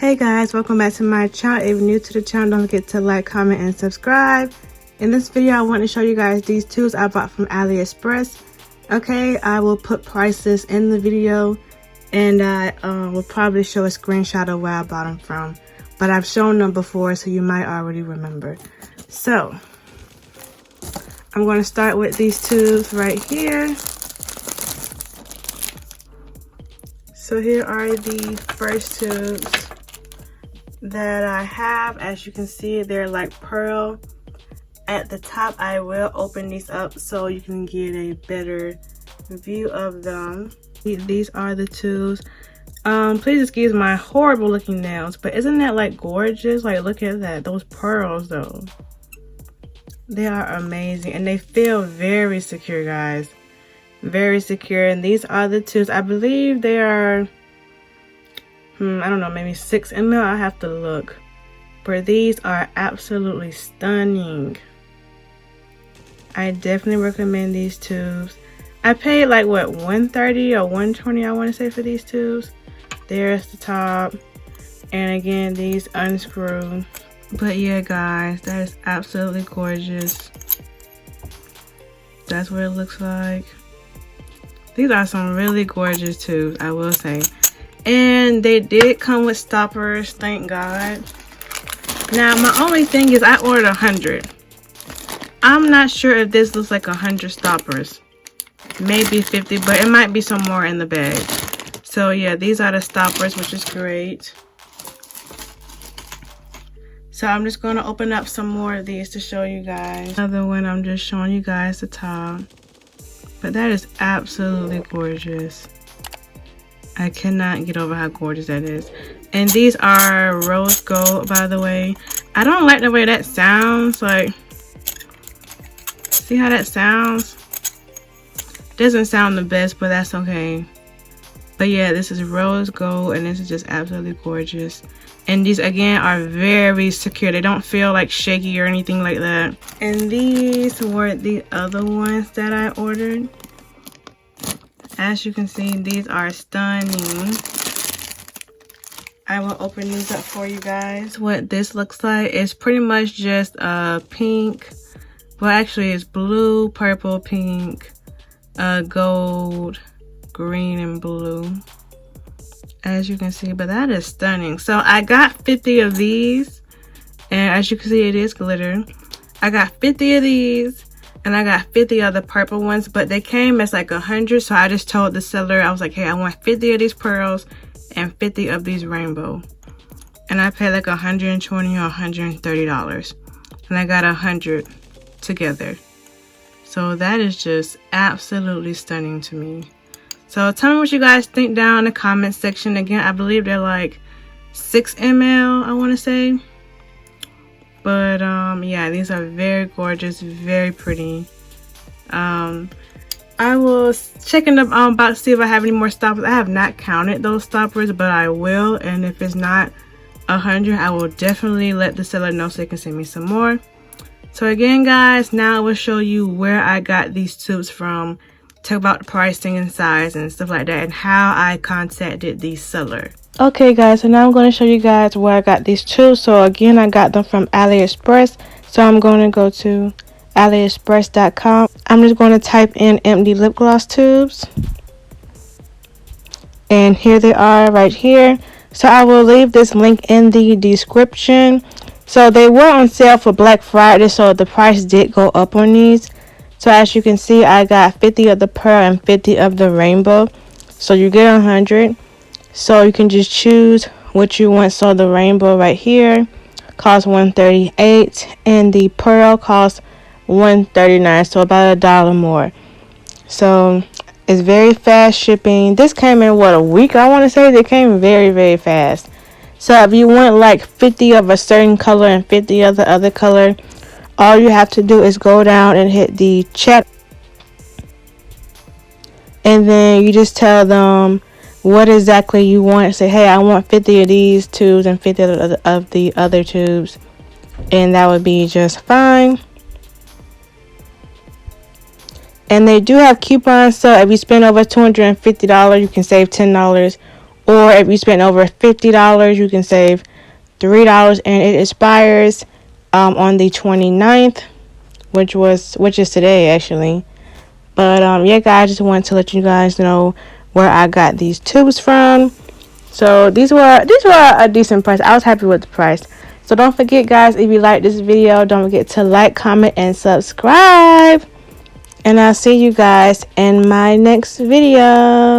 Hey guys, welcome back to my channel. If you're new to the channel, don't forget to like, comment, and subscribe. In this video, I want to show you guys these tools I bought from AliExpress. Okay, I will put prices in the video, and I will probably show a screenshot of where I bought them from. But I've shown them before, so you might already remember. So, I'm going to start with these tubes right here. So here are the first tubes that I have. As you can see, they're like pearl. At the top, I will open these up so you can get a better view of them. These are the tubes. Please excuse my horrible looking nails, but isn't that like gorgeous? Like, look at that, those pearls though. They are amazing and they feel very secure, guys. Very secure. And these are the tubes. I believe they are I don't know, maybe 6 ml. I have to look, but these are absolutely stunning. I definitely recommend these tubes. I paid like what, $130 or $120 I want to say for these tubes. There's the top, and again these unscrew. But yeah guys, that is absolutely gorgeous. That's what it looks like. These are some really gorgeous tubes, I will say. And they did come with stoppers, thank God. Now my only thing is I ordered 100. I'm not sure if this looks like 100 stoppers. Maybe 50, but it might be some more in the bag. So yeah, these are the stoppers, which is great. So I'm just going to open up some more of these to show you guys. Another one, I'm just showing you guys the top. But that is absolutely gorgeous. I cannot get over how gorgeous that is. And these are rose gold, by the way. I don't like the way that sounds. Like, see how that sounds? Doesn't sound the best, but that's okay. But yeah, this is rose gold, and this is just absolutely gorgeous. And these again are very secure. They don't feel like shaky or anything like that. And these were the other ones that I ordered. As you can see, these are stunning. I will open these up for you guys. What this looks like is pretty much just pink. Well, actually it's blue, purple, pink, gold, green, and blue. As you can see, but that is stunning. So I got 50 of these, and as you can see, it is glitter. I got 50 of these, and I got 50 of the purple ones, but they came as like 100. So I just told the seller, I was like, hey, I want 50 of these pearls and 50 of these rainbow. And I paid like $120 or $130, and I got 100 together. So that is just absolutely stunning to me. So tell me what you guys think down in the comment section. Again, I believe they're like 6 ml, I want to say. But yeah, these are very gorgeous, very pretty. I will check in the box to see if I have any more stoppers. I have not counted those stoppers, but I will. And if it's not 100, I will definitely let the seller know so they can send me some more. So again guys, now I will show you where I got these tubes from, talk about the pricing and size and stuff like that, and how I contacted the seller. Okay guys, so now I'm going to show you guys where I got these tubes. So again, I got them from AliExpress. So I'm going to go to aliexpress.com. I'm just going to type in empty lip gloss tubes. And here they are right here. So I will leave this link in the description. So they were on sale for Black Friday, so the price did go up on these. So as you can see, I got 50 of the pearl and 50 of the rainbow. So you get 100. So you can just choose what you want. So the rainbow right here costs $138, and the pearl costs $139. So about $1 more. So it's very fast shipping. This came in what, a week? I want to say they came very, very fast. So if you want like 50 of a certain color and 50 of the other color, all you have to do is go down and hit the chat, and then you just tell them what exactly you want. Say, hey, I want 50 of these tubes and 50 of the other tubes, and that would be just fine. And they do have coupons, so if you spend over $250, you can save $10 or if you spend over $50, you can save $3, and it expires on the 29th, which is today actually. But yeah, guys, just wanted to let you guys know where I got these tubes from. So these were a decent price. I was happy with the price. So don't forget, guys, if you like this video, don't forget to like, comment, and subscribe. And I'll see you guys in my next video.